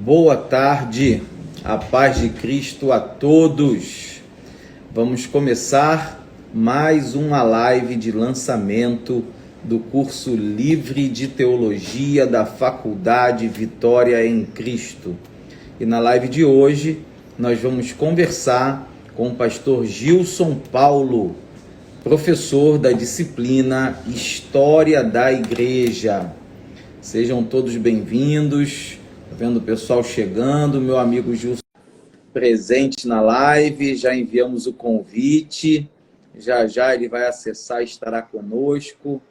Boa tarde, a paz de Cristo a todos. Vamos começar mais uma live de lançamento do curso livre de teologia da Faculdade Vitória em Cristo. E na live de hoje nós vamos conversar com o pastor Gilson Paulo, professor da disciplina História da Igreja. Sejam todos bem-vindos. Vendo o pessoal chegando, meu amigo Gilson presente na live, já enviamos o convite, já ele vai acessar e estará conosco.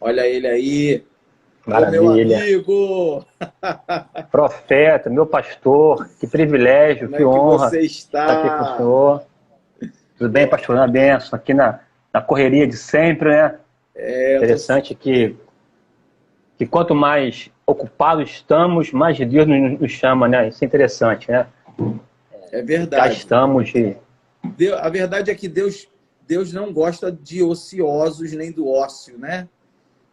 Olha ele aí. Maravilha. Ô, meu amigo! Profeta, meu pastor, que privilégio, Como que é que honra você estar aqui com o está? senhor. Tudo bem, pastor? Uma benção, aqui na correria de sempre, né? Interessante que quanto mais ocupados estamos, mais Deus nos chama, né? Isso é interessante, né? É verdade. Já estamos e... A verdade é que Deus não gosta de ociosos nem do ócio, né?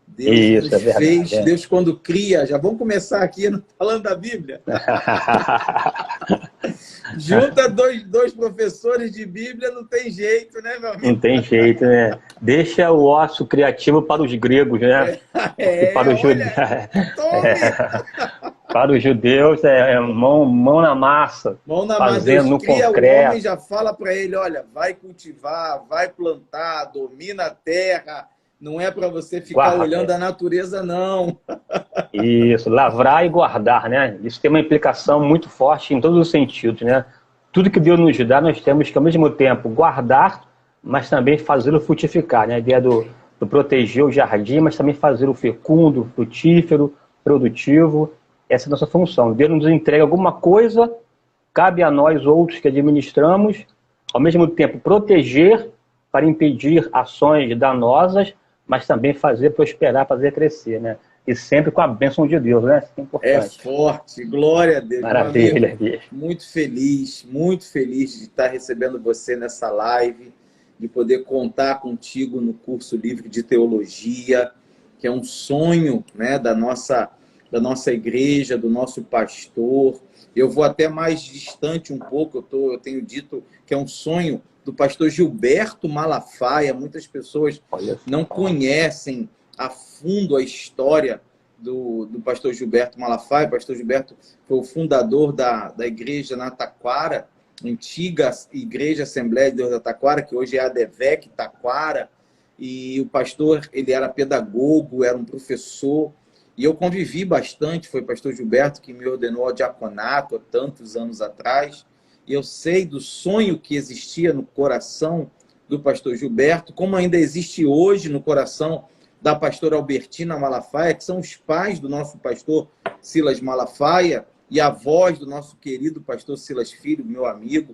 Deus Isso, nos é verdade, fez, é. Deus quando cria, já vamos começar aqui falando da Bíblia. Junta dois professores de Bíblia, não tem jeito, né, meu amigo? Não tem jeito, né? Deixa o ócio criativo para os gregos, né? Porque para os judeus, para os judeus é mão na massa, Mão na massa, fazendo Deus no cria o homem, concreto. já fala para ele, olha, vai cultivar, vai plantar, domina a terra, não é para você ficar olhando a natureza, não. Isso, lavrar e guardar, né? Isso tem uma implicação muito forte em todos os sentidos, né? Tudo que Deus nos dá, nós temos que, ao mesmo tempo, guardar, mas também fazê-lo frutificar, né? A ideia do proteger o jardim, mas também fazê-lo fecundo, frutífero, produtivo. Essa é a nossa função. Deus nos entrega alguma coisa, cabe a nós outros que administramos, ao mesmo tempo proteger para impedir ações danosas, mas também fazer prosperar, fazer crescer, né? E sempre com a bênção de Deus, né? Isso é importante. É forte, glória a Deus. Maravilha, amigo, muito feliz de estar recebendo você nessa live, de poder contar contigo no curso livre de teologia, que é um sonho, né, da nossa igreja, do nosso pastor. Eu vou até mais distante um pouco, eu tenho dito que é um sonho do pastor Gilberto Malafaia. Muitas pessoas não conhecem a fundo a história do pastor Gilberto Malafaia. O pastor Gilberto foi o fundador da igreja na Taquara, antiga Igreja Assembleia de Deus da Taquara, que hoje é a ADVEC Taquara, e o pastor, ele era pedagogo, era um professor, e eu convivi bastante. Foi o pastor Gilberto que me ordenou ao diaconato há tantos anos atrás, e eu sei do sonho que existia no coração do pastor Gilberto, como ainda existe hoje no coração da pastora Albertina Malafaia, que são os pais do nosso pastor Silas Malafaia e avós do nosso querido pastor Silas Filho, meu amigo.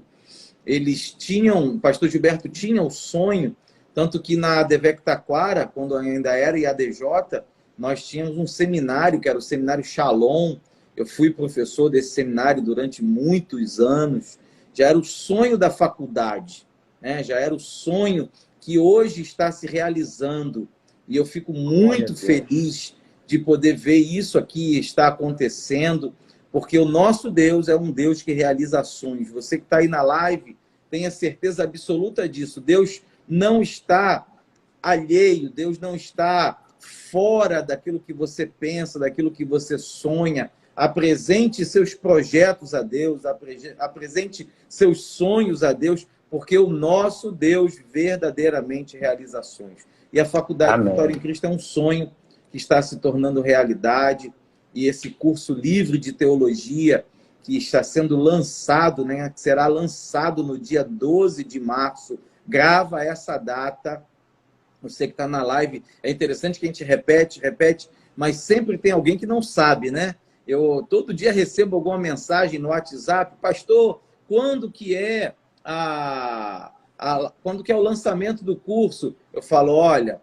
O pastor Gilberto tinha o sonho, tanto que na ADVEC Taquara, quando ainda era IADJ, nós tínhamos um seminário, que era o Seminário Shalom. Eu fui professor desse seminário durante muitos anos. Já era o sonho da faculdade, né? Já era o sonho que hoje está se realizando. E eu fico muito feliz de poder ver isso aqui estar acontecendo, porque o nosso Deus é um Deus que realiza ações. Você que está aí na live, tenha certeza absoluta disso. Deus não está alheio, Deus não está fora daquilo que você pensa, daquilo que você sonha. Apresente seus projetos a Deus, apresente seus sonhos a Deus, porque o nosso Deus verdadeiramente realiza ações. E a Faculdade Vitória em Cristo é um sonho que está se tornando realidade. E esse curso livre de teologia que está sendo lançado, né, que será lançado no dia 12 de março, grava essa data. Você que está na live, é interessante que a gente repete, mas sempre tem alguém que não sabe, né? Eu todo dia recebo alguma mensagem no WhatsApp: pastor, quando que é o lançamento do curso? Eu falo, olha,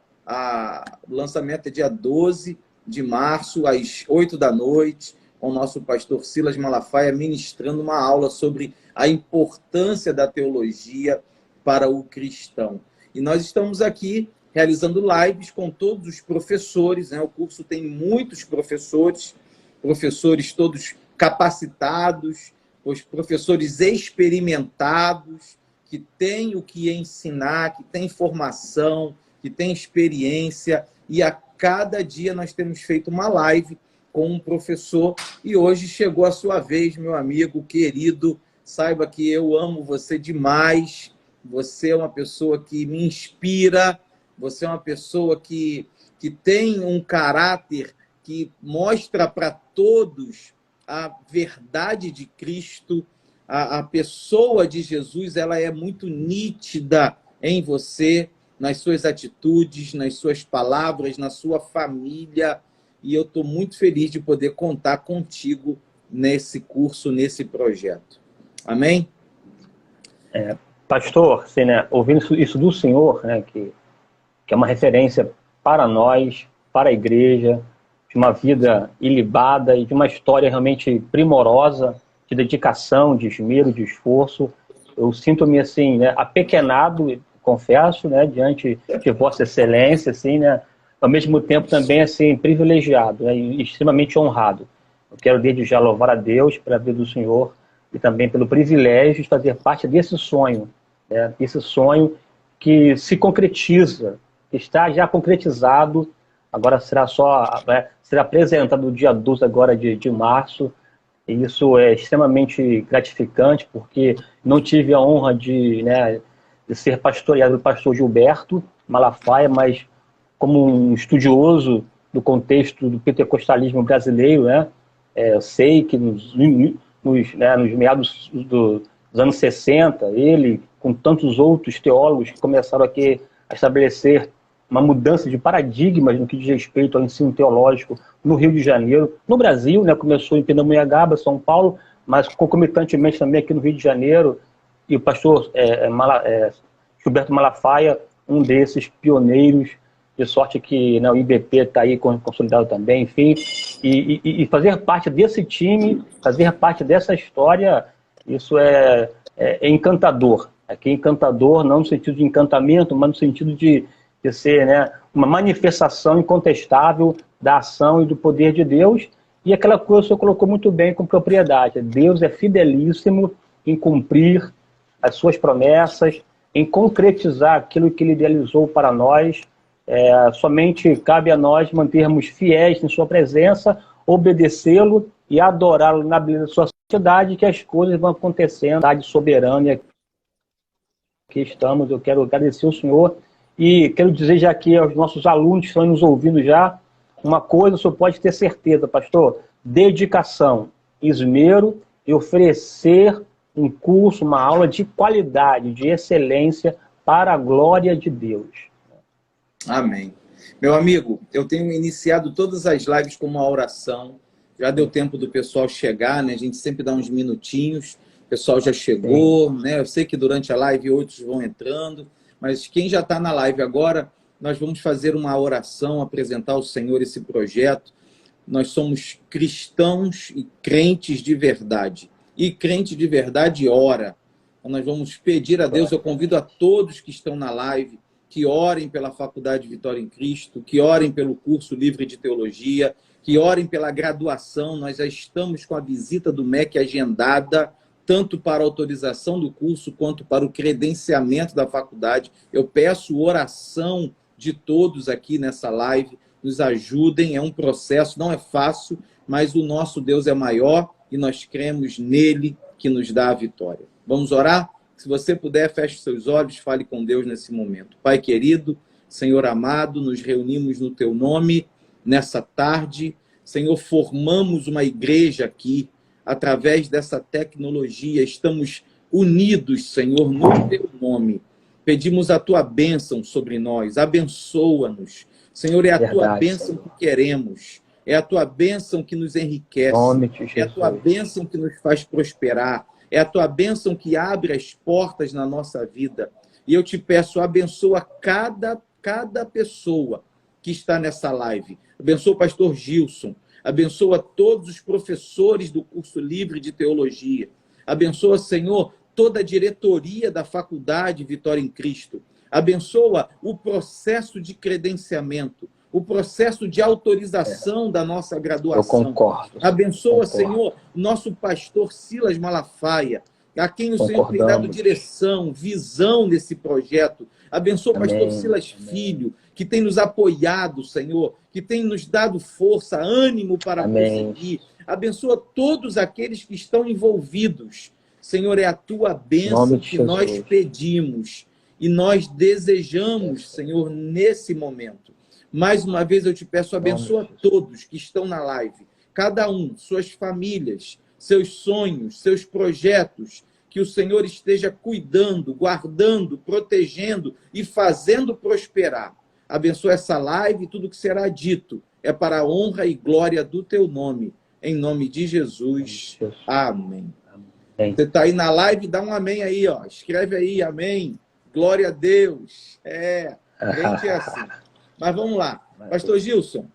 o lançamento é dia 12 de março, às 8 da noite, com o nosso pastor Silas Malafaia ministrando uma aula sobre a importância da teologia para o cristão. E nós estamos aqui realizando lives com todos os professores, né? O curso tem muitos professores todos capacitados, os professores experimentados, que têm o que ensinar, que têm formação, que têm experiência, e a cada dia nós temos feito uma live com um professor, e hoje chegou a sua vez, meu amigo querido. Saiba que eu amo você demais, você é uma pessoa que me inspira, você é uma pessoa que tem um caráter que mostra para todos a verdade de Cristo. A pessoa de Jesus, ela é muito nítida em você, nas suas atitudes, nas suas palavras, na sua família, e eu estou muito feliz de poder contar contigo nesse curso, nesse projeto. Amém? Pastor, assim, né, ouvindo isso do senhor, né, que é uma referência para nós, para a igreja, de uma vida ilibada e de uma história realmente primorosa, de dedicação, de esmero, de esforço. Eu sinto-me assim, né, apequenado, confesso, né, diante de Vossa Excelência, assim, né, ao mesmo tempo também assim privilegiado, né, e extremamente honrado. Eu quero desde já louvar a Deus pela vida do senhor e também pelo privilégio de fazer parte desse sonho, né, esse sonho que se concretiza, que está já concretizado. Agora será será apresentado no dia 12 agora de março. E isso é extremamente gratificante, porque não tive a honra de ser pastoreado pelo pastor Gilberto Malafaia, mas como um estudioso do contexto do pentecostalismo brasileiro, né? Eu sei que nos meados dos anos 60, ele, com tantos outros teólogos que começaram aqui a estabelecer uma mudança de paradigmas no que diz respeito ao ensino teológico no Rio de Janeiro, no Brasil, né, começou em Pindamonhangaba, São Paulo, mas concomitantemente também aqui no Rio de Janeiro, e o pastor Gilberto Malafaia, um desses pioneiros, de sorte que, né, o IBP está aí consolidado também, enfim, e fazer parte desse time, fazer parte dessa história, isso é encantador. Aqui é encantador, não no sentido de encantamento, mas no sentido de ser, né, uma manifestação incontestável da ação e do poder de Deus. E aquela coisa que o senhor colocou muito bem com propriedade. Deus é fidelíssimo em cumprir as suas promessas, em concretizar aquilo que ele idealizou para nós. Somente cabe a nós mantermos fiéis em sua presença, obedecê-lo e adorá-lo na beleza da sua santidade, que as coisas vão acontecendo. A soberana, aqui estamos. Eu quero agradecer ao senhor e quero dizer já aqui aos nossos alunos que estão nos ouvindo já, uma coisa o senhor pode ter certeza, pastor: dedicação, esmero e oferecer um curso, uma aula de qualidade, de excelência para a glória de Deus. Amém. Meu amigo, eu tenho iniciado todas as lives com uma oração. Já deu tempo do pessoal chegar, né? A gente sempre dá uns minutinhos. O pessoal já chegou, né? Eu sei que durante a live outros vão entrando, mas quem já está na live agora, nós vamos fazer uma oração, apresentar ao Senhor esse projeto. Nós somos cristãos e crentes de verdade. E crente de verdade ora. Então nós vamos pedir a Deus, eu convido a todos que estão na live, que orem pela Faculdade Vitória em Cristo, que orem pelo curso livre de teologia, que orem pela graduação. Nós já estamos com a visita do MEC agendada, tanto para a autorização do curso, quanto para o credenciamento da faculdade. Eu peço oração de todos aqui nessa live, nos ajudem, é um processo, não é fácil, mas o nosso Deus é maior e nós cremos nele que nos dá a vitória. Vamos orar? Se você puder, feche seus olhos, fale com Deus nesse momento. Pai querido, Senhor amado, nos reunimos no Teu nome nessa tarde. Senhor, formamos uma igreja aqui, através dessa tecnologia, estamos unidos, Senhor, no Teu nome. Pedimos a Tua bênção sobre nós, abençoa-nos. Senhor, é a Tua bênção que queremos, é a Tua bênção que nos enriquece, é a Tua bênção que nos faz prosperar, é a Tua bênção que abre as portas na nossa vida. E eu te peço, abençoa cada pessoa que está nessa live. Abençoa o pastor Gilson, abençoa todos os professores do curso livre de teologia. Abençoa, Senhor, toda a diretoria da Faculdade Vitória em Cristo. Abençoa o processo de credenciamento. o processo de autorização da nossa graduação. Eu concordo. Abençoa, Senhor, nosso pastor Silas Malafaia, a quem o Senhor tem dado direção, visão nesse projeto. Abençoa o pastor Silas Filho, que tem nos apoiado, Senhor, que tem nos dado força, ânimo para prosseguir. Abençoa todos aqueles que estão envolvidos. Senhor, é a tua bênção que nós pedimos e nós desejamos, Senhor, nesse momento. Mais uma vez eu te peço, abençoa todos que estão na live, cada um, suas famílias, seus sonhos, seus projetos, que o Senhor esteja cuidando, guardando, protegendo e fazendo prosperar. Abençoa essa live e tudo que será dito é para a honra e glória do teu nome. Em nome de Jesus. Amém. Você está aí na live, dá um amém aí, ó. Escreve aí, amém. Glória a Deus. Gente é assim. Mas vamos lá. Pastor Gilson,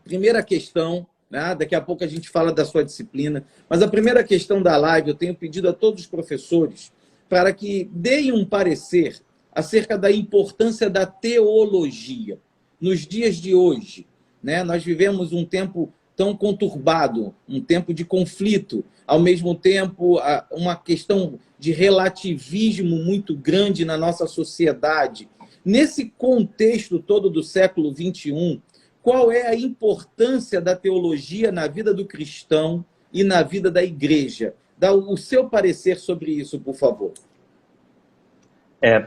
primeira questão, né? Daqui a pouco a gente fala da sua disciplina, mas a primeira questão da live, eu tenho pedido a todos os professores para que deem um parecer acerca da importância da teologia. Nos dias de hoje, né? Nós vivemos um tempo tão conturbado, um tempo de conflito, ao mesmo tempo uma questão de relativismo muito grande na nossa sociedade. Nesse contexto todo do século XXI, qual é a importância da teologia na vida do cristão e na vida da igreja? Dá o seu parecer sobre isso, por favor.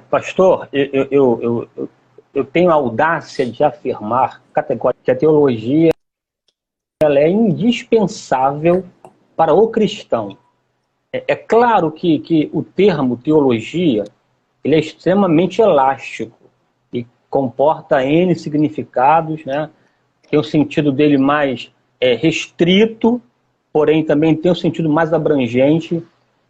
Pastor, eu tenho a audácia de afirmar categoricamente que a teologia ela é indispensável para o cristão. É claro que o termo teologia ele é extremamente elástico e comporta N significados, né? Tem o sentido dele mais restrito, porém também tem um sentido mais abrangente.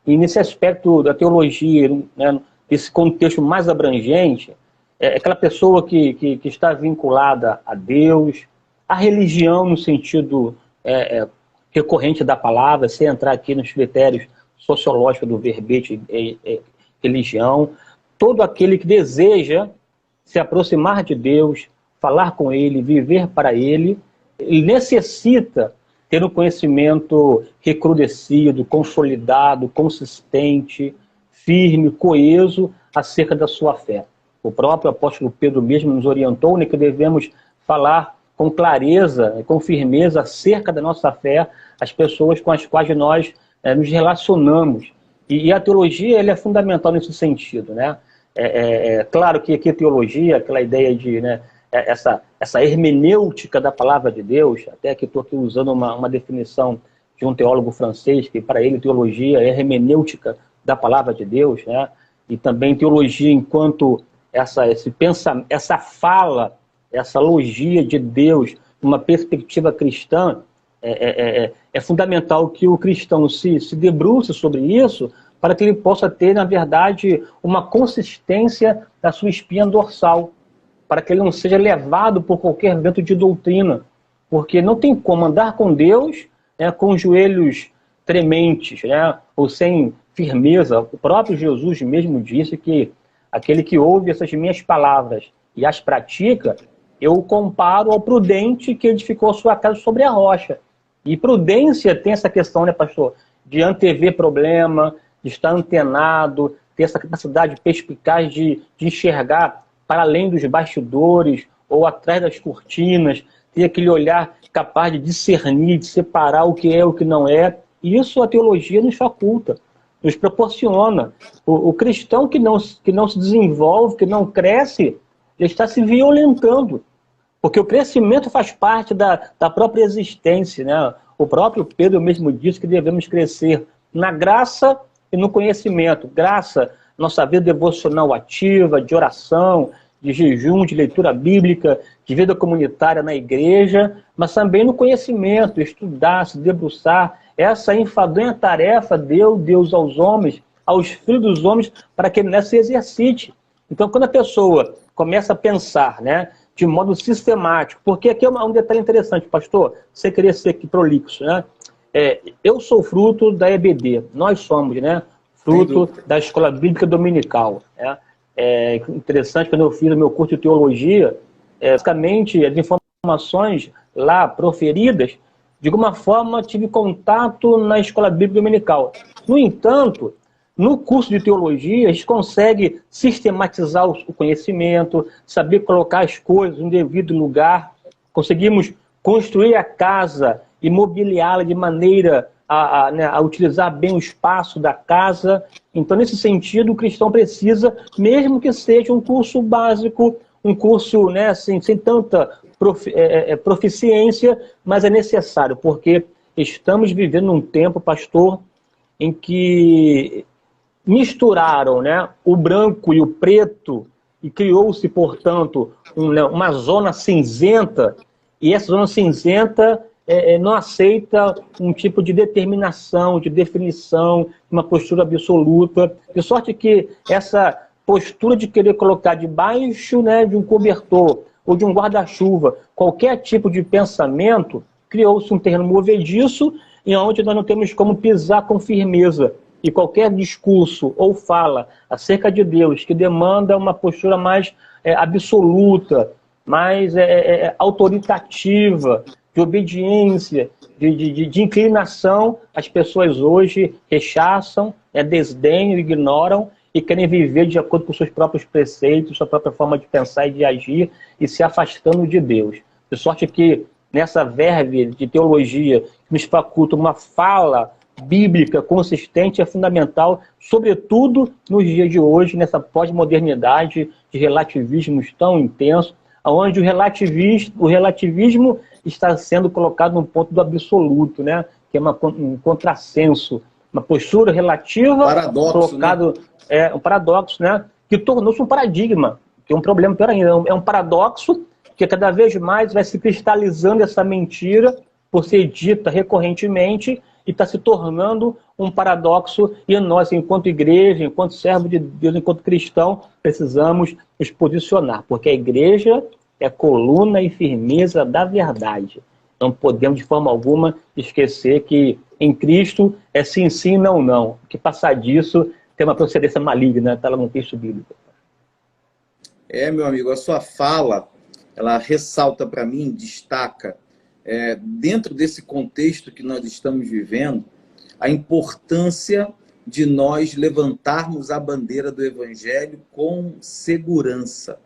E nesse aspecto da teologia, né, esse contexto mais abrangente, é aquela pessoa que está vinculada a Deus, a religião no sentido recorrente da palavra, sem entrar aqui nos critérios sociológicos do verbete religião, todo aquele que deseja se aproximar de Deus, falar com Ele, viver para Ele, ele necessita ter um conhecimento recrudescido, consolidado, consistente, firme, coeso acerca da sua fé. O próprio apóstolo Pedro mesmo nos orientou, né, que devemos falar com clareza, com firmeza acerca da nossa fé, as pessoas com as quais nós nos relacionamos. E a teologia ela é fundamental nesse sentido, né? Claro que aqui a teologia, aquela ideia de, né, essa hermenêutica da palavra de Deus, até que estou aqui usando uma definição de um teólogo francês, que para ele teologia é hermenêutica da palavra de Deus, né? E também teologia enquanto essa fala, essa logia de Deus, uma perspectiva cristã, é fundamental que o cristão se debruce sobre isso para que ele possa ter, na verdade, uma consistência da sua espinha dorsal, para que ele não seja levado por qualquer vento de doutrina, porque não tem como andar com Deus, né, com os joelhos trementes, né, ou sem firmeza. O próprio Jesus mesmo disse que aquele que ouve essas minhas palavras e as pratica, eu o comparo ao prudente que edificou a sua casa sobre a rocha. E prudência tem essa questão, né, pastor, de antever problema, de estar antenado, ter essa capacidade perspicaz de enxergar para além dos bastidores ou atrás das cortinas, ter aquele olhar capaz de discernir, de separar o que é e o que não é. E isso a teologia nos faculta, nos proporciona. O cristão que não se desenvolve, que não cresce, ele está se violentando. Porque o crescimento faz parte da própria existência, né? O próprio Pedro mesmo disse que devemos crescer na graça e no conhecimento. Graça, nossa vida devocional ativa, de oração, de jejum, de leitura bíblica, de vida comunitária na igreja, mas também no conhecimento, estudar, se debruçar. Essa enfadonha tarefa deu Deus aos homens, aos filhos dos homens, para que nessa se exercite. Então, quando a pessoa começa a pensar, né, de modo sistemático, porque aqui é um detalhe interessante, pastor, você queria ser aqui prolixo, né? Eu sou fruto da EBD, nós somos, né, fruto da Escola Bíblica Dominical. Né? É interessante, quando eu fiz o meu curso de teologia, basicamente, as informações lá proferidas, de alguma forma tive contato na escola bíblica dominical. No entanto, no curso de teologia, a gente consegue sistematizar o conhecimento, saber colocar as coisas no devido lugar, conseguimos construir a casa e mobiliá-la de maneira a utilizar bem o espaço da casa. Então, nesse sentido, o cristão precisa, mesmo que seja um curso básico, um curso, né, sem tanta proficiência, mas é necessário, porque estamos vivendo um tempo, pastor, em que misturaram, né, o branco e o preto e criou-se, portanto, uma zona cinzenta, e essa zona cinzenta não aceita um tipo de determinação, de definição, uma postura absoluta, de sorte que essa postura de querer colocar debaixo, né, de um cobertor ou de um guarda-chuva qualquer tipo de pensamento, criou-se um terreno movediço e onde nós não temos como pisar com firmeza. E qualquer discurso ou fala acerca de Deus que demanda uma postura mais absoluta, mais autoritativa, de obediência, de inclinação, as pessoas hoje rechaçam, desdenham, ignoram e querem viver de acordo com seus próprios preceitos, sua própria forma de pensar e de agir e se afastando de Deus. De sorte que nessa verve de teologia que nos faculta uma fala bíblica consistente é fundamental, sobretudo nos dias de hoje, nessa pós-modernidade de relativismos tão intensos, onde o relativismo está sendo colocado no ponto do absoluto, né? Que é um contrassenso, uma postura relativa, paradoxo, colocado, né? Um paradoxo, né? Que tornou-se um paradigma, que é um problema pior ainda, é um paradoxo que cada vez mais vai se cristalizando essa mentira por ser dita recorrentemente e está se tornando um paradoxo, e nós, enquanto igreja, enquanto servo de Deus, enquanto cristão, precisamos nos posicionar, porque a igreja é coluna e firmeza da verdade. Não podemos, de forma alguma, esquecer que em Cristo é sim, sim, não, não. O que passar disso tem uma procedência maligna, está lá no texto bíblico. Meu amigo, a sua fala, ela ressalta para mim, destaca, dentro desse contexto que nós estamos vivendo, a importância de nós levantarmos a bandeira do Evangelho com segurança.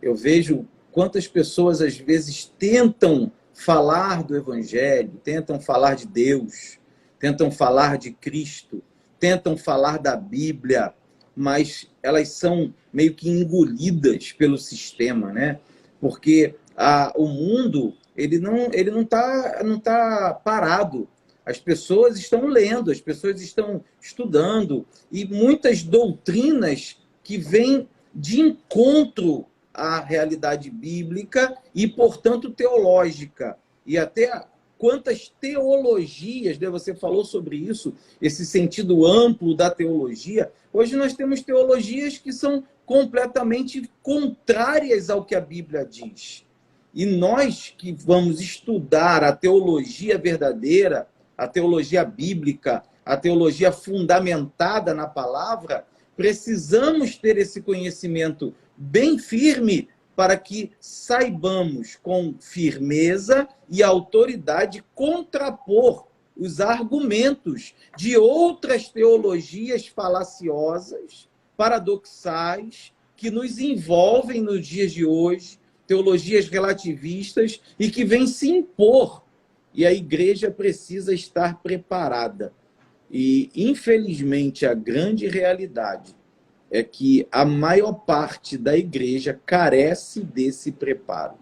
Eu vejo quantas pessoas, às vezes, tentam falar do Evangelho, tentam falar de Deus, tentam falar de Cristo, tentam falar da Bíblia, mas elas são meio que engolidas pelo sistema, né? Porque o mundo ele não tá parado. As pessoas estão lendo, as pessoas estão estudando, e muitas doutrinas que vêm de encontro à realidade bíblica e, portanto, teológica. E até quantas teologias, né? Você falou sobre isso, esse sentido amplo da teologia. Hoje nós temos teologias que são completamente contrárias ao que a Bíblia diz. E nós que vamos estudar a teologia verdadeira, a teologia bíblica, a teologia fundamentada na palavra, precisamos ter esse conhecimento bem firme para que saibamos com firmeza e autoridade contrapor os argumentos de outras teologias falaciosas, paradoxais, que nos envolvem nos dias de hoje, teologias relativistas e que vêm se impor. E a igreja precisa estar preparada. E, infelizmente, a grande realidade é que a maior parte da igreja carece desse preparo.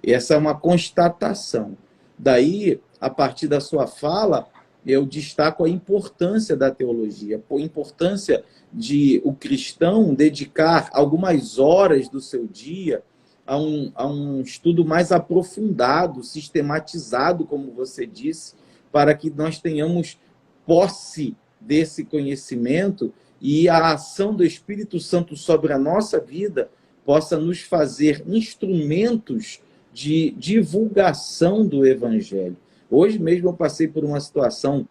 Essa é uma constatação. Daí, a partir da sua fala, eu destaco a importância da teologia, a importância de o cristão dedicar algumas horas do seu dia a um estudo mais aprofundado, sistematizado, como você disse, para que nós tenhamos posse desse conhecimento e a ação do Espírito Santo sobre a nossa vida possa nos fazer instrumentos de divulgação do Evangelho. Hoje mesmo eu passei por uma situação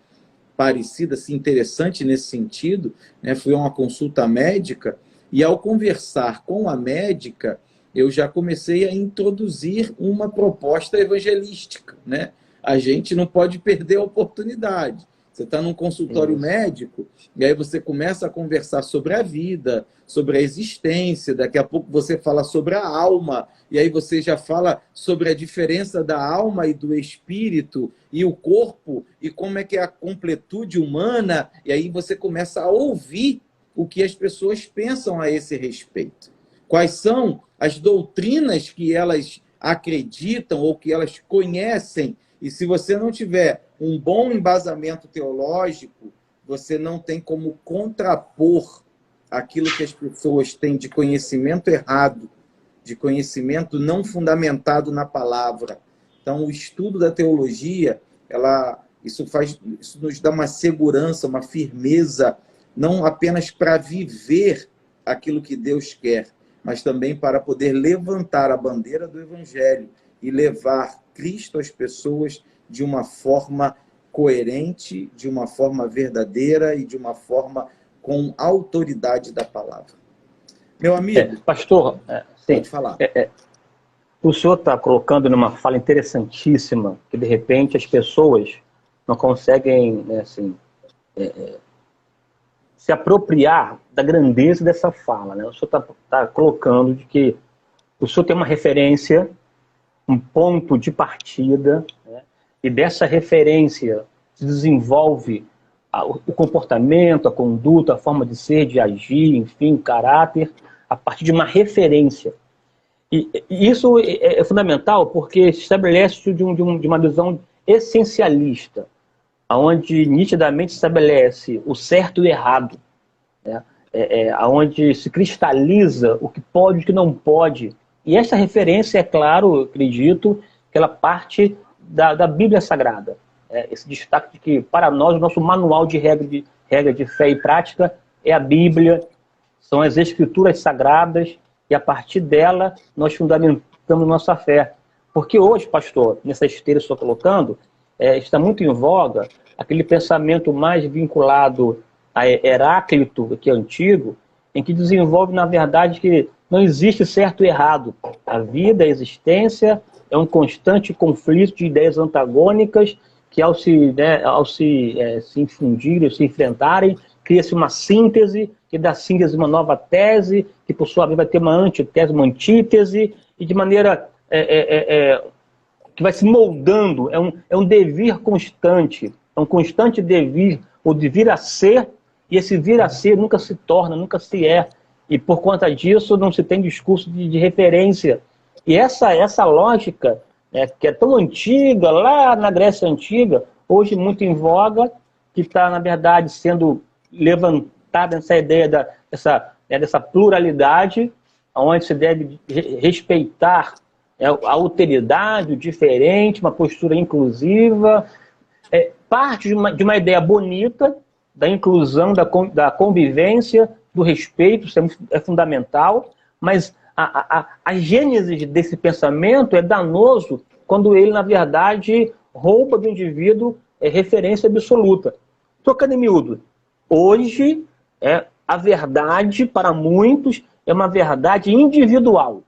parecida, assim, interessante nesse sentido, né? Fui a uma consulta médica e, ao conversar com a médica, eu já comecei a introduzir uma proposta evangelística, né? A gente não pode perder a oportunidade. Você está num consultório médico, e aí você começa a conversar sobre a vida, sobre a existência, daqui a pouco você fala sobre a alma, e aí você já fala sobre a diferença da alma e do espírito, e o corpo, e como é que é a completude humana, e aí você começa a ouvir o que as pessoas pensam a esse respeito. Quais são as doutrinas que elas acreditam ou que elas conhecem, e se você não tiver um bom embasamento teológico, você não tem como contrapor aquilo que as pessoas têm de conhecimento errado, de conhecimento não fundamentado na palavra. Então, o estudo da teologia, isso nos dá uma segurança, uma firmeza, não apenas para viver aquilo que Deus quer, mas também para poder levantar a bandeira do Evangelho e levar Cristo às pessoas de uma forma coerente, de uma forma verdadeira e de uma forma com autoridade da palavra. Meu amigo... pastor, pode falar. O senhor está colocando numa fala interessantíssima, que de repente as pessoas não conseguem, né, assim, se apropriar da grandeza dessa fala, né? O senhor está colocando de que o senhor tem uma referência, um ponto de partida, né? E dessa referência se desenvolve o comportamento, a conduta, a forma de ser, de agir, enfim, o caráter, a partir de uma referência. E isso é fundamental porque se estabelece de uma visão essencialista, onde nitidamente estabelece o certo e o errado, né? Onde se cristaliza o que pode e o que não pode. E essa referência, é claro, eu acredito, que ela parte da Bíblia Sagrada. Esse destaque de que, para nós, o nosso manual de regra de fé e prática é a Bíblia, são as Escrituras Sagradas, e a partir dela nós fundamentamos nossa fé. Porque hoje, pastor, nessa esteira que eu estou colocando, está muito em voga aquele pensamento mais vinculado a Heráclito, que é antigo, em que desenvolve, na verdade, que não existe certo e errado. A vida, a existência, é um constante conflito de ideias antagônicas que, ao se infundirem, se enfrentarem, cria-se uma síntese, que da síntese uma nova tese, que por sua vez vai ter uma antítese, uma antítese, e de maneira que vai se moldando, é um devir constante, é um constante devir, ou de vir a ser, e esse vir a ser nunca se torna, nunca se é. E por conta disso não se tem discurso de referência. E essa lógica, que é tão antiga, lá na Grécia Antiga, hoje muito em voga, que está, na verdade, sendo levantada essa ideia dessa pluralidade, onde se deve respeitar a alteridade, o diferente, uma postura inclusiva, parte de uma ideia bonita, da inclusão, da convivência, do respeito, isso é fundamental, mas a gênese desse pensamento é danoso quando ele, na verdade, rouba do indivíduo referência absoluta. Trocando em miúdo, hoje, a verdade, para muitos, é uma verdade individual.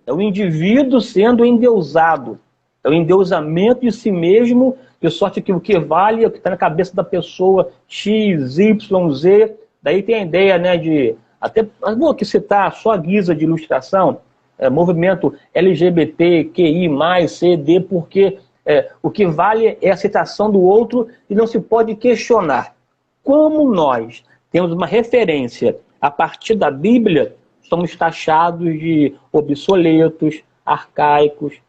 É o indivíduo sendo endeusado. É o endeusamento de si mesmo, de sorte que o que vale é o que está na cabeça da pessoa X, Y, Z. Daí tem a ideia, né, de... Até vou aqui citar só a guisa de ilustração, movimento LGBTQI+, CD, porque o que vale é a aceitação do outro e não se pode questionar. Como nós temos uma referência a partir da Bíblia, somos taxados de obsoletos, arcaicos,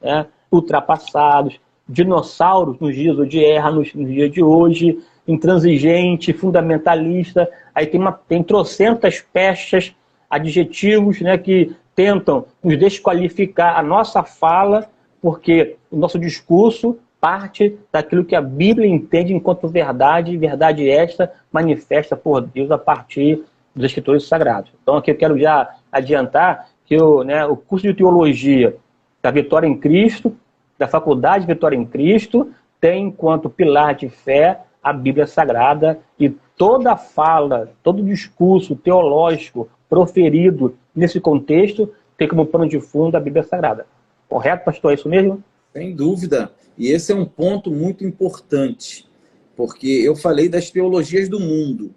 ultrapassados, dinossauros nos dias odiernos, nos dias de hoje, intransigente, fundamentalista. Aí tem trocentas pechas, adjetivos, né, que tentam nos desqualificar a nossa fala, porque o nosso discurso parte daquilo que a Bíblia entende enquanto verdade, e verdade esta manifesta por Deus a partir dos Escritores Sagrados. Então aqui eu quero já adiantar que o curso de Teologia da Vitória em Cristo, da Faculdade Vitória em Cristo, tem enquanto pilar de fé a Bíblia Sagrada, e toda fala, todo discurso teológico proferido nesse contexto ter como pano de fundo a Bíblia Sagrada. Correto, pastor? É isso mesmo? Sem dúvida. E esse é um ponto muito importante, porque eu falei das teologias do mundo,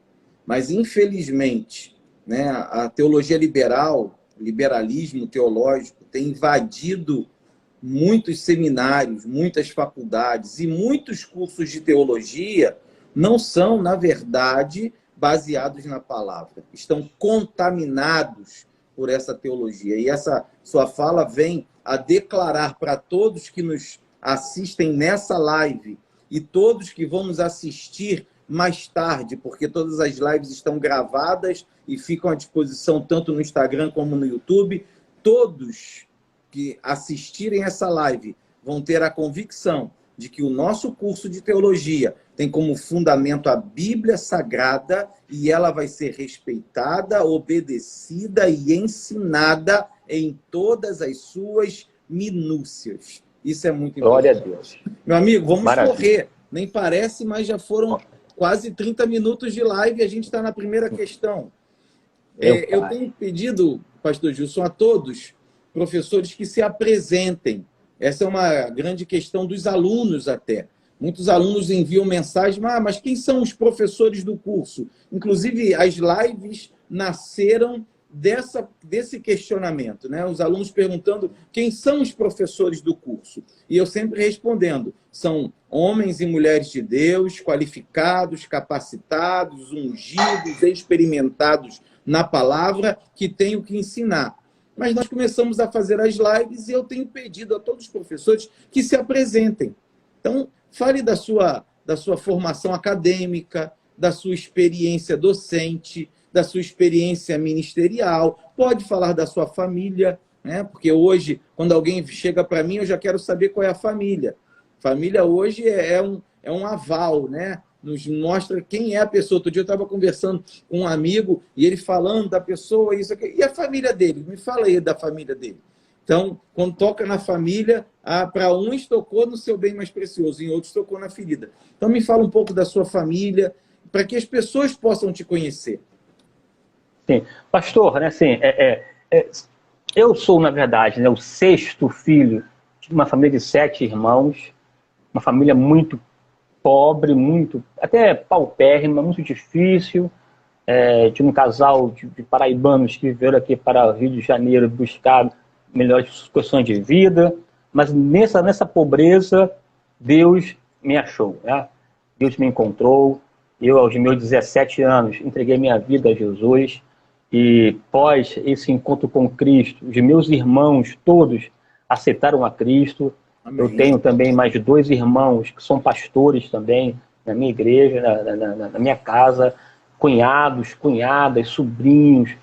mas infelizmente, né, a teologia liberal, o liberalismo teológico, tem invadido muitos seminários, muitas faculdades e muitos cursos de teologia não são, na verdade, baseados na palavra. Estão contaminados por essa teologia. E essa sua fala vem a declarar para todos que nos assistem nessa live e todos que vão nos assistir mais tarde, porque todas as lives estão gravadas e ficam à disposição tanto no Instagram como no YouTube. Todos que assistirem essa live vão ter a convicção de que o nosso curso de teologia tem como fundamento a Bíblia Sagrada e ela vai ser respeitada, obedecida e ensinada em todas as suas minúcias. Isso é muito importante. Glória a Deus. Meu amigo, vamos Maravilha. correr. Nem parece, mas já foram quase 30 minutos de live e a gente está na primeira questão. Eu tenho pedido, pastor Gilson, a todos professores que se apresentem. Essa é uma grande questão dos alunos até. Muitos alunos enviam mensagens, mas quem são os professores do curso? Inclusive, as lives nasceram desse questionamento, né? Os alunos perguntando quem são os professores do curso. E eu sempre respondendo, são homens e mulheres de Deus, qualificados, capacitados, ungidos, experimentados na palavra, que têm o que ensinar. Mas nós começamos a fazer as lives e eu tenho pedido a todos os professores que se apresentem. Então, fale da sua formação acadêmica, da sua experiência docente, da sua experiência ministerial. Pode falar da sua família, né? Porque hoje, quando alguém chega para mim, eu já quero saber qual é a família. Família hoje é um aval, né? Nos mostra quem é a pessoa. Outro dia eu estava conversando com um amigo e ele falando da pessoa, isso aqui. E a família dele? Me fala aí da família dele. Então, quando toca na família, para uns tocou no seu bem mais precioso, em outros tocou na ferida. Então, me fala um pouco da sua família, para que as pessoas possam te conhecer. Sim. Pastor, né, assim, eu sou, na verdade, né, o 6º filho de uma família de 7 irmãos, uma família muito pobre, muito, até paupérrima, muito difícil, de um casal de paraibanos que vieram aqui para o Rio de Janeiro buscar melhores condições de vida, mas nessa pobreza, Deus me achou, né? Deus me encontrou. Eu, aos meus 17 anos, entreguei minha vida a Jesus e, pós esse encontro com Cristo, os meus irmãos todos aceitaram a Cristo. Amém. Eu tenho também mais 2 irmãos que são pastores também na minha igreja, na minha casa, cunhados, cunhadas, sobrinhos.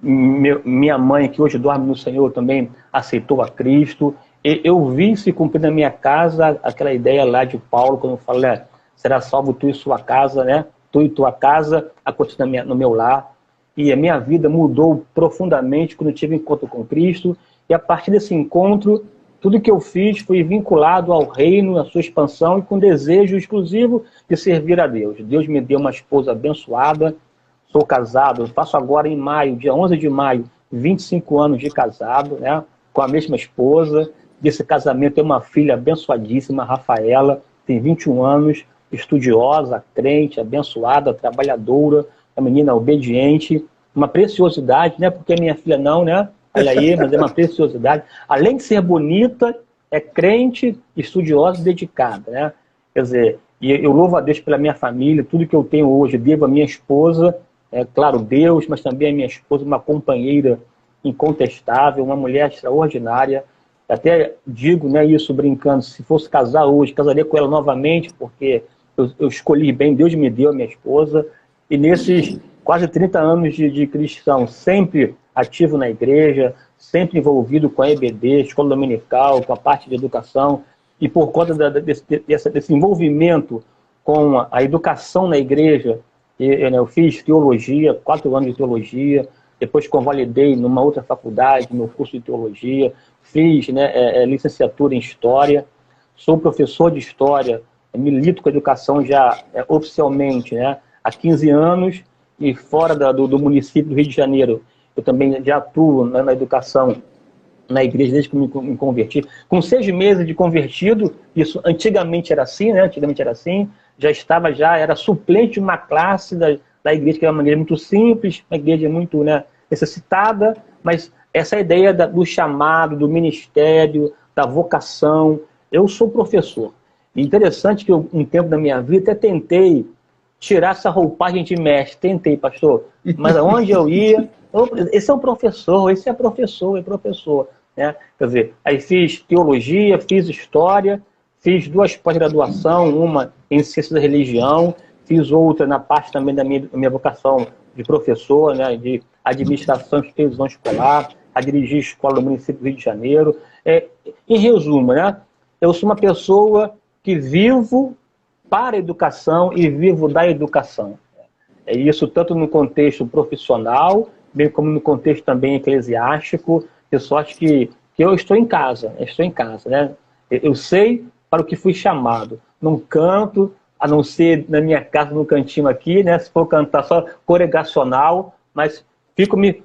Minha mãe, que hoje dorme no Senhor, também aceitou a Cristo. E eu vi se cumprir na minha casa aquela ideia lá de Paulo, quando fala, será salvo tu e sua casa, né? Tu e tua casa, a continuar no meu lar. E a minha vida mudou profundamente quando eu tive encontro com Cristo. E a partir desse encontro, tudo que eu fiz foi vinculado ao reino, à sua expansão e com desejo exclusivo de servir a Deus. Deus me deu uma esposa abençoada. Sou casado, faço agora em maio, dia 11 de maio, 25 anos de casado, né, com a mesma esposa. Desse casamento tem uma filha abençoadíssima, Rafaela, tem 21 anos, estudiosa, crente, abençoada, trabalhadora, uma menina obediente, uma preciosidade, né, porque minha filha não, né, olha aí, mas é uma preciosidade. Além de ser bonita, é crente, estudiosa e dedicada, né, quer dizer, e eu louvo a Deus pela minha família, tudo que eu tenho hoje, devo à minha esposa, claro, Deus, mas também a minha esposa, uma companheira incontestável, uma mulher extraordinária. Até digo, né, isso brincando, se fosse casar hoje, casaria com ela novamente, porque eu escolhi bem, Deus me deu a minha esposa. E nesses quase 30 anos de cristão, sempre ativo na igreja, sempre envolvido com a EBD, escola dominical, com a parte de educação, e por conta desse envolvimento com a educação na igreja, eu fiz teologia, 4 anos de teologia, depois convalidei numa outra faculdade, no curso de teologia, fiz, né, licenciatura em História, sou professor de História, milito com a educação já oficialmente, né, há 15 anos, e fora do município do Rio de Janeiro, eu também já atuo na educação na igreja desde que me converti. Com 6 meses de convertido, isso antigamente era assim, né? Antigamente era assim, era suplente de uma classe da igreja, que é uma igreja muito simples, uma igreja muito, né, necessitada, mas essa ideia do chamado, do ministério, da vocação. Eu sou professor. E interessante que um tempo da minha vida até tentei tirar essa roupagem de mestre. Tentei, pastor. Mas aonde eu ia, esse é um professor, esse é professor. Né? Quer dizer, aí fiz teologia, fiz história, fiz 2 pós-graduação, uma em ciência da religião, fiz outra na parte também da minha vocação de professor, né, de administração e supervisão escolar, a dirigir escola no município do Rio de Janeiro. Em resumo, né, eu sou uma pessoa que vivo para a educação e vivo da educação. É isso tanto no contexto profissional, bem como no contexto também eclesiástico, de sorte que eu estou em casa, né? Eu sei para o que fui chamado. Não canto, a não ser na minha casa, no cantinho aqui, né? Se for cantar só congregacional, mas fico-me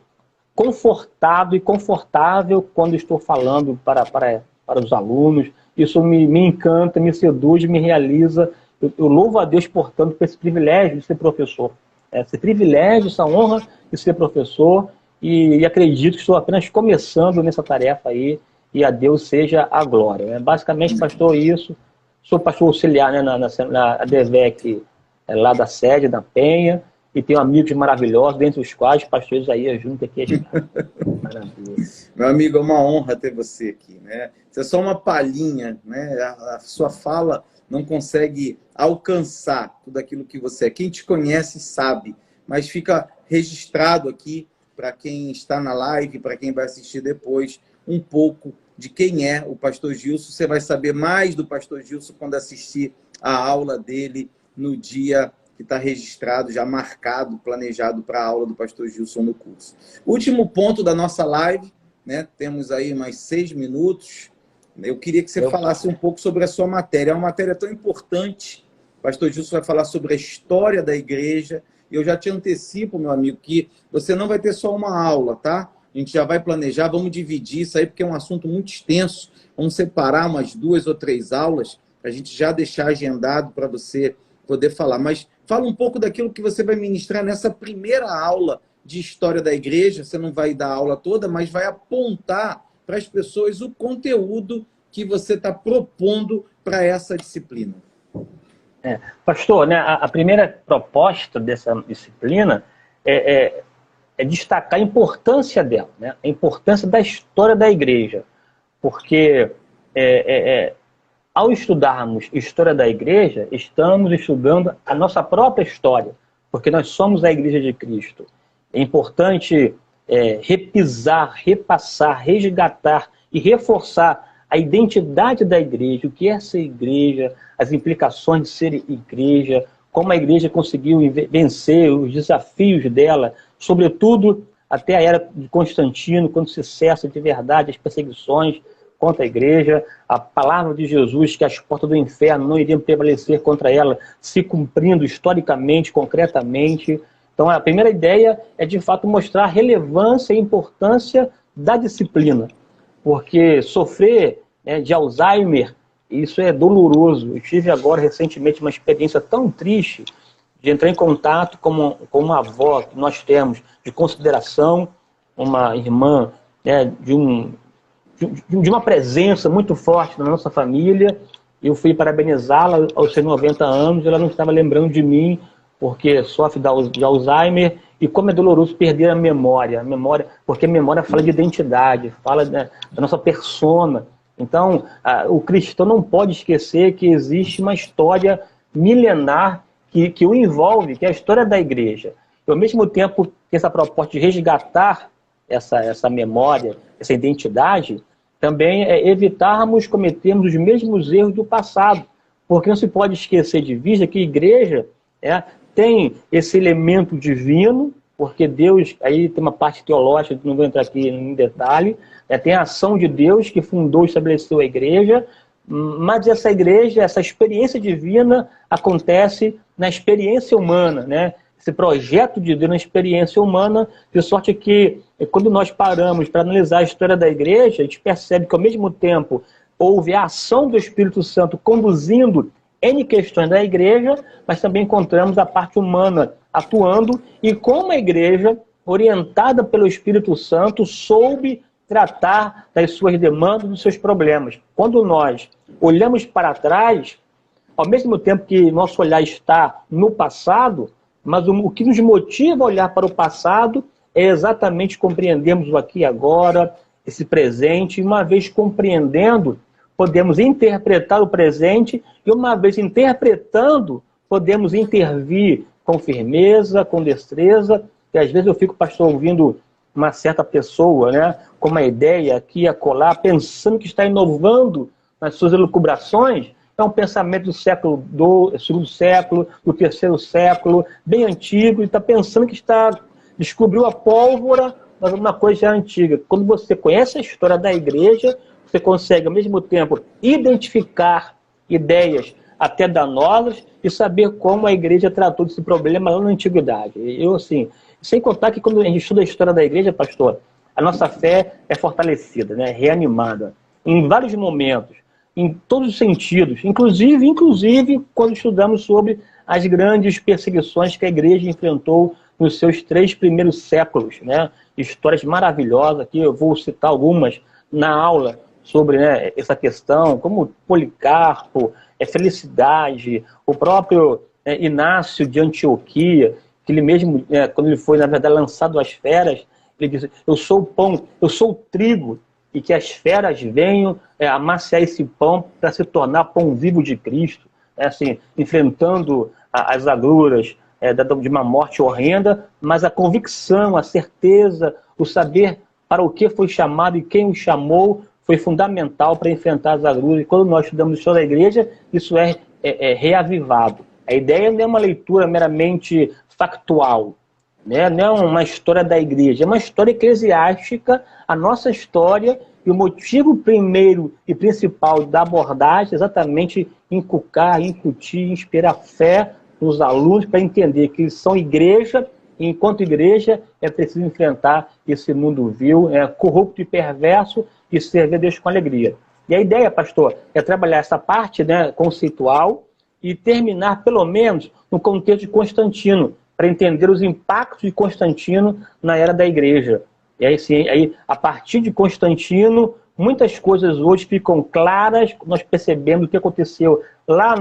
confortado e confortável quando estou falando para os alunos. Isso me encanta, me seduz, me realiza. Eu louvo a Deus, portanto, por esse privilégio de ser professor. Esse privilégio, essa honra de ser professor, e acredito que estou apenas começando nessa tarefa aí, e a Deus seja a glória. Né? Basicamente, pastor, isso. Sou pastor auxiliar, né, na ADVEC, lá da sede, da Penha, e tenho amigos maravilhosos, dentre os quais o pastor Isaías Júnior aqui está. Maravilha. Meu amigo, é uma honra ter você aqui, né? Isso é só uma palhinha, né? A sua fala não consegue alcançar tudo aquilo que você é. Quem te conhece sabe, mas fica registrado aqui para quem está na live, para quem vai assistir depois, um pouco de quem é o pastor Gilson. Você vai saber mais do pastor Gilson quando assistir a aula dele no dia que está registrado, já marcado, planejado para a aula do pastor Gilson no curso. Último ponto da nossa live, né? Temos aí mais 6 minutos. Eu queria que você falasse um pouco sobre a sua matéria. É uma matéria tão importante. O pastor Gilson vai falar sobre a história da igreja. E eu já te antecipo, meu amigo, que você não vai ter só uma aula, tá? A gente já vai planejar, vamos dividir isso aí, porque é um assunto muito extenso. Vamos separar umas 2 ou 3 aulas, para a gente já deixar agendado para você poder falar. Mas fala um pouco daquilo que você vai ministrar nessa primeira aula de história da igreja. Você não vai dar a aula toda, mas vai apontar para as pessoas o conteúdo que você está propondo para essa disciplina. Pastor, né, a primeira proposta dessa disciplina é destacar a importância dela, né, a importância da história da igreja, porque ao estudarmos história da igreja, estamos estudando a nossa própria história, porque nós somos a igreja de Cristo. É importante repisar, repassar, resgatar e reforçar a identidade da igreja, o que é ser igreja, as implicações de ser igreja, como a igreja conseguiu vencer os desafios dela, sobretudo até a era de Constantino, quando se cessa de verdade as perseguições contra a igreja, a palavra de Jesus, que as portas do inferno não iriam prevalecer contra ela, se cumprindo historicamente, concretamente. Então, a primeira ideia é, de fato, mostrar a relevância e importância da disciplina, porque sofrer, né, de Alzheimer, isso é doloroso. Eu tive agora, recentemente, uma experiência tão triste de entrar em contato com uma avó que nós temos de consideração, uma irmã, né, de uma presença muito forte na nossa família. Eu fui parabenizá-la aos seus 90 anos, ela não estava lembrando de mim, porque sofre de Alzheimer, e como é doloroso perder a memória, porque a memória fala de identidade, fala, né, da nossa persona. Então, o cristão não pode esquecer que existe uma história milenar que o envolve, que é a história da igreja. E, ao mesmo tempo que essa proposta de resgatar essa memória, essa identidade, também é evitarmos cometermos os mesmos erros do passado, porque não se pode esquecer de vista que a igreja tem esse elemento divino, porque Deus, aí tem uma parte teológica, não vou entrar aqui em detalhe, tem a ação de Deus que fundou e estabeleceu a igreja, mas essa igreja, essa experiência divina acontece na experiência humana, né? esse projeto de Deus na experiência humana, de sorte que, quando nós paramos para analisar a história da igreja, a gente percebe que, ao mesmo tempo, houve a ação do Espírito Santo conduzindo N questões da igreja, mas também encontramos a parte humana atuando, e como a igreja, orientada pelo Espírito Santo, soube tratar das suas demandas, dos seus problemas. Quando nós olhamos para trás, ao mesmo tempo que nosso olhar está no passado, mas o que nos motiva a olhar para o passado é exatamente compreendermos o aqui e agora, esse presente, e uma vez compreendendo, podemos interpretar o presente, e uma vez interpretando, podemos intervir com firmeza, com destreza. E às vezes eu fico, pastor, ouvindo uma certa pessoa, né, com uma ideia aqui e acolá, pensando que está inovando nas suas elucubrações. É um pensamento do segundo século, do terceiro século, bem antigo, e está pensando que descobriu a pólvora, mas uma coisa já antiga. Quando você conhece a história da igreja, você consegue, ao mesmo tempo, identificar ideias até danosas e saber como a igreja tratou desse problema lá na antiguidade. Eu, assim, sem contar que quando a gente estuda a história da igreja, pastor, a nossa fé é fortalecida, né, reanimada, em vários momentos, em todos os sentidos, inclusive quando estudamos sobre as grandes perseguições que a igreja enfrentou nos seus 3 primeiros séculos, né? Histórias maravilhosas, aqui eu vou citar algumas na aula sobre, né, essa questão, como Policarpo, Felicidade, o próprio Inácio de Antioquia, que ele mesmo, quando ele foi, na verdade, lançado às feras, ele disse: eu sou o pão, eu sou o trigo, e que as feras venham amaciar esse pão para se tornar pão vivo de Cristo, assim, enfrentando as agruras de uma morte horrenda, mas a convicção, a certeza, o saber para o que foi chamado e quem o chamou foi fundamental para enfrentar as agruras. E quando nós estudamos a história da igreja, isso é reavivado. A ideia não é uma leitura meramente factual, né? Não é uma história da igreja, é uma história eclesiástica, a nossa história, e o motivo primeiro e principal da abordagem é exatamente incutir, inspirar fé nos alunos para entender que eles são igreja, e enquanto igreja é preciso enfrentar esse mundo vil, corrupto e perverso, e servir a Deus com alegria. E a ideia, pastor, é trabalhar essa parte, né, conceitual e terminar, pelo menos, no contexto de Constantino, para entender os impactos de Constantino na era da igreja. E aí, sim, a partir de Constantino, muitas coisas hoje ficam claras, nós percebemos o que aconteceu lá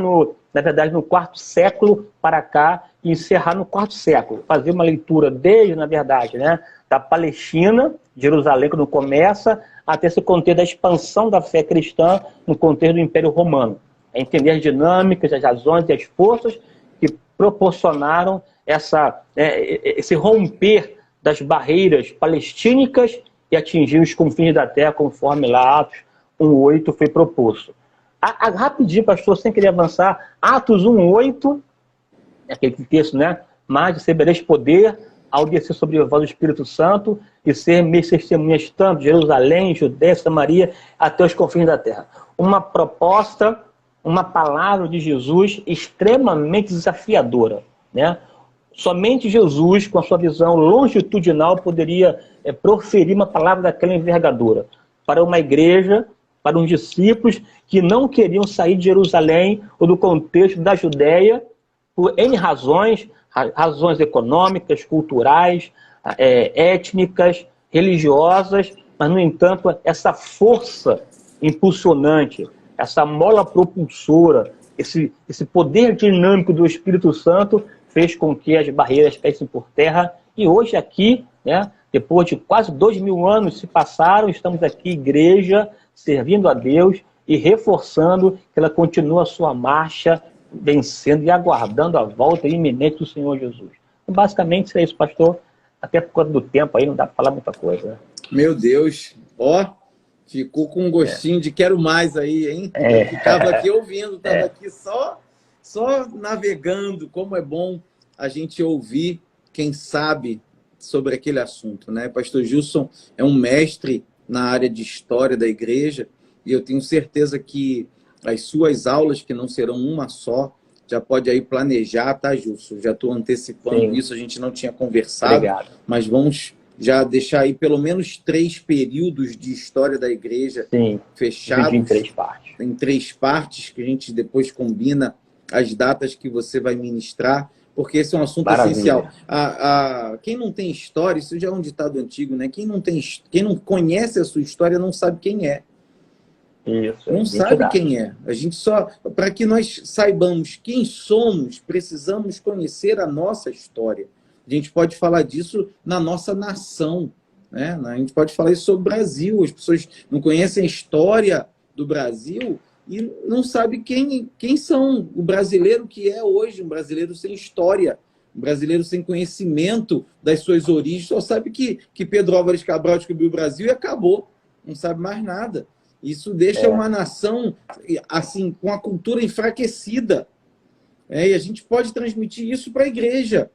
na verdade, no 4º século para cá, e encerrar no 4º século. Fazer uma leitura desde, na verdade, né, da Palestina, Jerusalém, quando começa, até esse contexto da expansão da fé cristã no contexto do Império Romano. É entender as dinâmicas, as razões e as forças que proporcionaram esse romper das barreiras palestínicas e atingir os confins da terra, conforme lá Atos 1:8 foi proposto. Rapidinho, pastor, sem querer avançar, Atos 1:8, aquele texto, né? Mas recebereis poder ao descer sobre vós o Espírito Santo e ser minhas testemunhas tanto de Jerusalém, Judéia, Samaria, até os confins da terra. Uma proposta, uma palavra de Jesus extremamente desafiadora, né? Somente Jesus, com a sua visão longitudinal, poderia proferir uma palavra daquela envergadura para uma igreja, para uns discípulos que não queriam sair de Jerusalém ou do contexto da Judéia por N razões, razões econômicas, culturais, étnicas, religiosas, mas, no entanto, essa força impulsionante, essa mola propulsora, esse poder dinâmico do Espírito Santo fez com que as barreiras caíssem por terra. E hoje aqui, né, depois de quase 2000 anos se passaram, estamos aqui, igreja, servindo a Deus e reforçando que ela continua a sua marcha, vencendo e aguardando a volta iminente do Senhor Jesus. Então, basicamente, é isso, pastor. Até por conta do tempo aí, não dá para falar muita coisa, né? Meu Deus, ficou com um gostinho de quero mais aí, hein? Eu ficava aqui ouvindo, estava aqui só navegando. Como é bom a gente ouvir quem sabe sobre aquele assunto, né? Pastor Gilson é um mestre na área de história da igreja, e eu tenho certeza que as suas aulas, que não serão uma só, já pode aí planejar, tá, Gilson? Já estou antecipando Sim. isso, a gente não tinha conversado, Obrigado. mas vamos já deixar aí pelo menos 3 períodos de história da igreja Dividir em fechados 3 partes. em 3 partes, que a gente depois combina as datas que você vai ministrar, porque esse é um assunto essencial. Quem não tem história, isso já é um ditado antigo, né? Quem não conhece a sua história não sabe quem é. Isso, não sabe quem é. A gente só, para que nós saibamos quem somos, precisamos conhecer a nossa história. A gente pode falar disso na nossa nação, né? A gente pode falar isso sobre o Brasil. As pessoas não conhecem a história do Brasil e não sabem quem são. O brasileiro que é hoje, um brasileiro sem história, um brasileiro sem conhecimento das suas origens, só sabe que Pedro Álvares Cabral descobriu o Brasil e acabou. Não sabe mais nada. Isso deixa uma nação assim com a cultura enfraquecida. E a gente pode transmitir isso para a igreja.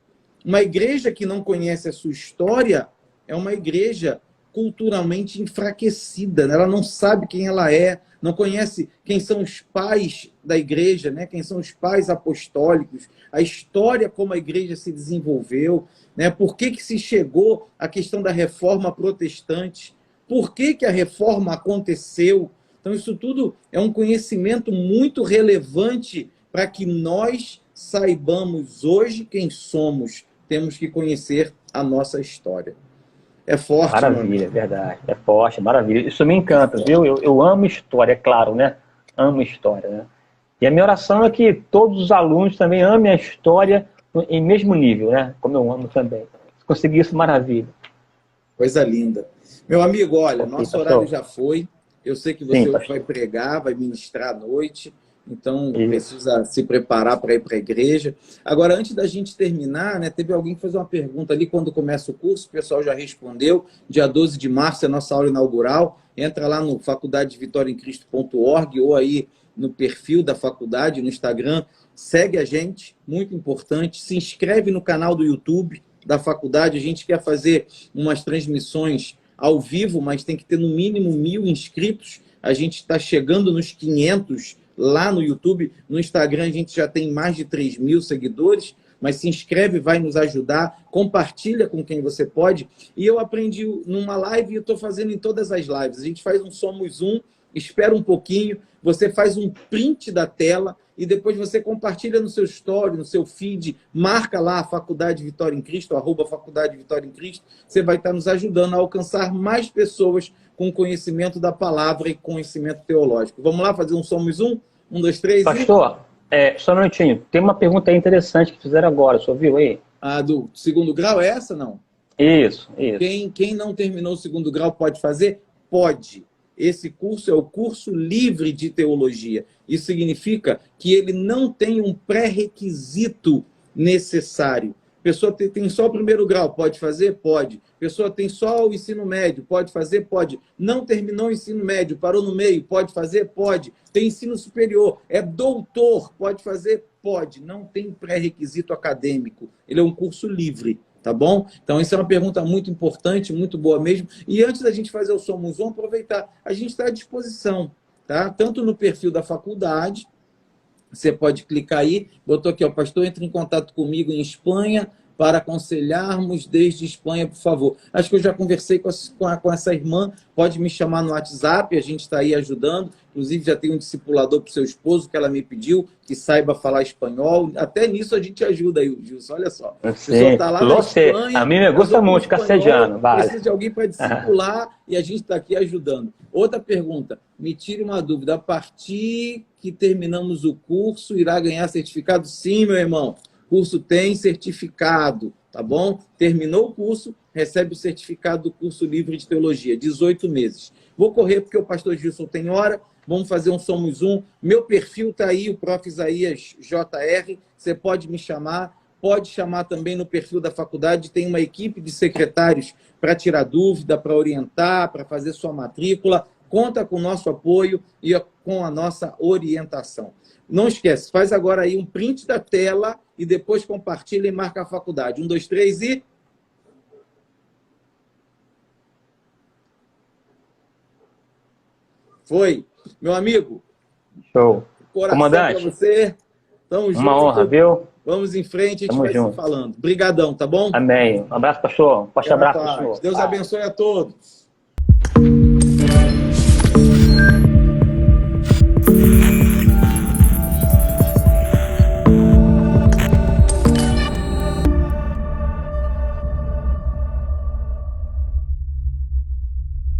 Uma igreja que não conhece a sua história é uma igreja culturalmente enfraquecida. Né? Ela não sabe quem ela é, não conhece quem são os pais da igreja, né? Quem são os pais apostólicos, a história como a igreja se desenvolveu, né? Por que se chegou à questão da reforma protestante. Por que a reforma aconteceu? Então, isso tudo é um conhecimento muito relevante para que nós saibamos hoje quem somos. Temos que conhecer a nossa história. É forte, Maravilha, é verdade. É forte, maravilha. Isso me encanta, viu? Eu amo história, é claro, né? Amo história, né? E a minha oração é que todos os alunos também amem a história em mesmo nível, né? Como eu amo também. Se conseguir isso, maravilha. Coisa linda. Meu amigo, olha, Ok, nosso pastor. horário já foi. Eu sei que você hoje vai pregar, vai ministrar à noite, então precisa se preparar para ir para a igreja. Agora, antes da gente terminar, né, teve alguém que fez uma pergunta ali quando começa o curso, o pessoal já respondeu. Dia 12 de março é a nossa aula inaugural. Entra lá no faculdadevitoriaemcristo.org ou aí no perfil da faculdade, no Instagram. Segue a gente, muito importante. Se inscreve no canal do YouTube da faculdade. A gente quer fazer umas transmissões ao vivo, mas tem que ter no mínimo 1.000 inscritos. A gente está chegando nos 500 lá no YouTube. No Instagram a gente já tem mais de 3.000 seguidores, mas se inscreve, vai nos ajudar. Compartilha com quem você pode. E eu aprendi numa live e eu estou fazendo em todas as lives. A gente faz um Somos Um, espera um pouquinho, você faz um print da tela e depois você compartilha no seu story, no seu feed, marca lá a Faculdade Vitória em Cristo, @Faculdade Vitória em Cristo. Você vai estar nos ajudando a alcançar mais pessoas com conhecimento da palavra e conhecimento teológico. Vamos lá fazer um Somos Um? 1, 2, 3 Pastor, só um minutinho. Tem uma pergunta aí interessante que fizeram agora. O senhor viu aí? Do segundo grau é essa, não? Isso. Quem não terminou o segundo grau pode fazer? Pode. Esse curso é o curso livre de teologia. Isso significa que ele não tem um pré-requisito necessário. Pessoa tem só o primeiro grau, pode fazer? Pode. Pessoa tem só o ensino médio, pode fazer? Pode. Não terminou o ensino médio, parou no meio, pode fazer? Pode. Tem ensino superior, é doutor, pode fazer? Pode. Não tem pré-requisito acadêmico. Ele é um curso livre. Tá bom? Então, essa é uma pergunta muito importante, muito boa mesmo. E antes da gente fazer o Somos Um, aproveitar, a gente está à disposição, tá? Tanto no perfil da faculdade, você pode clicar aí, botou aqui, ó, pastor, entre em contato comigo em Espanha para aconselharmos desde Espanha, por favor. Acho que eu já conversei com essa irmã, pode me chamar no WhatsApp, a gente está aí ajudando. Inclusive, já tem um discipulador para o seu esposo que ela me pediu, que saiba falar espanhol. Até nisso a gente ajuda aí, Gilson. Olha só. A pessoa está lá na Espanha. A mim me gusta muito castelhano. Precisa de alguém para discipular e a gente está aqui ajudando. Outra pergunta. Me tire uma dúvida. A partir que terminamos o curso, irá ganhar certificado? Sim, meu irmão. O curso tem certificado, tá bom? Terminou o curso, recebe o certificado do curso livre de teologia, 18 meses. Vou correr porque o pastor Gilson tem hora, vamos fazer um Somos Um. Meu perfil está aí, o Prof. Isaías JR, você pode me chamar, pode chamar também no perfil da faculdade, tem uma equipe de secretários para tirar dúvida, para orientar, para fazer sua matrícula, conta com o nosso apoio e com a nossa orientação. Não esquece, faz agora aí um print da tela e depois compartilha e marca a faculdade. 1, 2, 3 e... Foi. Meu amigo. Show. Coração para você. Tamo junto. Uma honra, viu? Vamos em frente, a gente Tamo vai junto. se falando. Obrigadão, tá bom? Amém. Um abraço, pastor. Forte abraço, Paz. pastor. Deus abençoe a todos.